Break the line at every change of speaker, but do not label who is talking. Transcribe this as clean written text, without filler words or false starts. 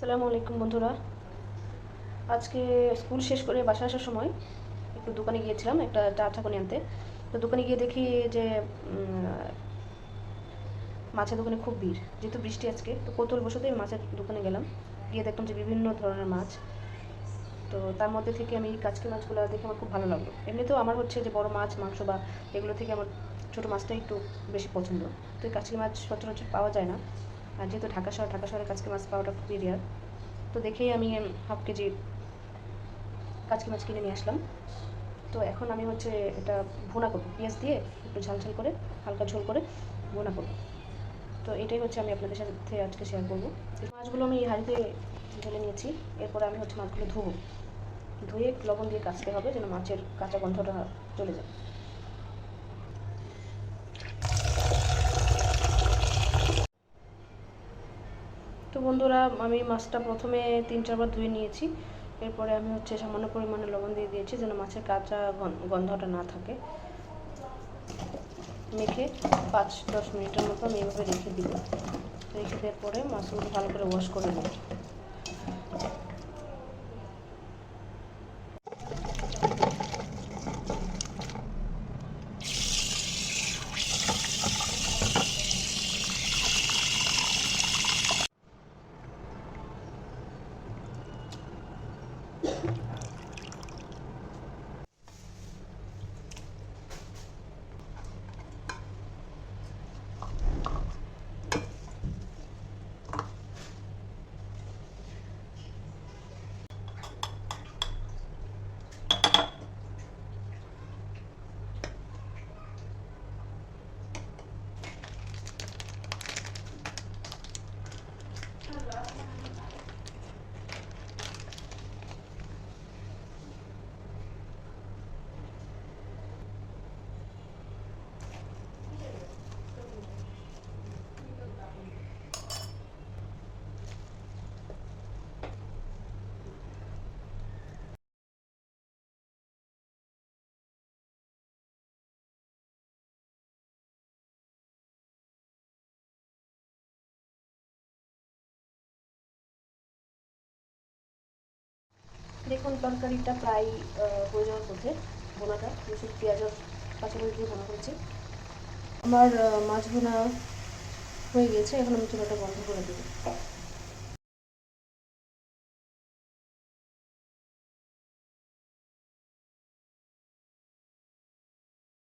আসসালামু আলাইকুম বন্ধুরা। আজকে স্কুল শেষ করে বাসায় আসার সময় একটু দোকানে গিয়েছিলাম একটা চা চাকুনি আনতে। তো দোকানে গিয়ে দেখি যে মাছের দোকানে খুব ভিড়, যেহেতু বৃষ্টি আজকে। তো কৌতূহলবশতই মাছের দোকানে গেলাম, গিয়ে দেখলাম যে বিভিন্ন ধরনের মাছ। তো তার মধ্যে থেকে আমি কাচকি মাছগুলো দেখে আমার খুব ভালো লাগলো। এমনিতেও আমার হচ্ছে যে বড় মাছ মাংস বা এগুলো থেকে আমার ছোটো মাছটাই একটু বেশি পছন্দ। তো এই কাচকি মাছ সচরাচর পাওয়া যায় না, আর যেহেতু ঢাকা শহরে কাচকি মাছ পাওয়াটা খুবই রেয়ার। তো দেখেই আমি হাফ কেজি কাচকি মাছ কিনে নিয়ে আসলাম। তো এখন আমি হচ্ছে এটা ভুনা করবো পেঁয়াজ দিয়ে, একটু ঝাল ঝাল করে, হালকা ঝোল করে ভুনা করবো। তো এটাই হচ্ছে আমি আপনাদের সাথে আজকে শেয়ার করবো। এই মাছগুলো আমি হাঁড়িতে ঢেলে নিয়েছি। এরপরে আমি হচ্ছে মাছগুলো ধুবো, ধুয়ে লবণ দিয়ে কাচতে হবে যেন মাছের কাঁচা গন্ধটা চলে যায়। তো বন্ধুরা, আমি মাছটা প্রথমে 3-4 বার ধুয়ে নিয়েছি। এরপরে আমি হচ্ছে সামান্য পরিমাণে লবণ দিয়ে দিয়েছি যেন মাছের কাঁচা গন্ধটা না থাকে। মেখে 5-10 মিনিটের মতো আমি এভাবে রেখে দিব। রেখে দেওয়ার পরে মাছগুলো ভালো করে ওয়াশ করে নেব। দেখুন তরকারিটা প্রায় হয়ে যাওয়ার পথে। ভোনাটা শুধু পেঁয়াজ আর কাঁচামরিচ দিয়ে ভোনা করেছি। আমার মাছ ভোনা হয়ে গেছে, এখন আমি চুলাটা বন্ধ করে দেবো।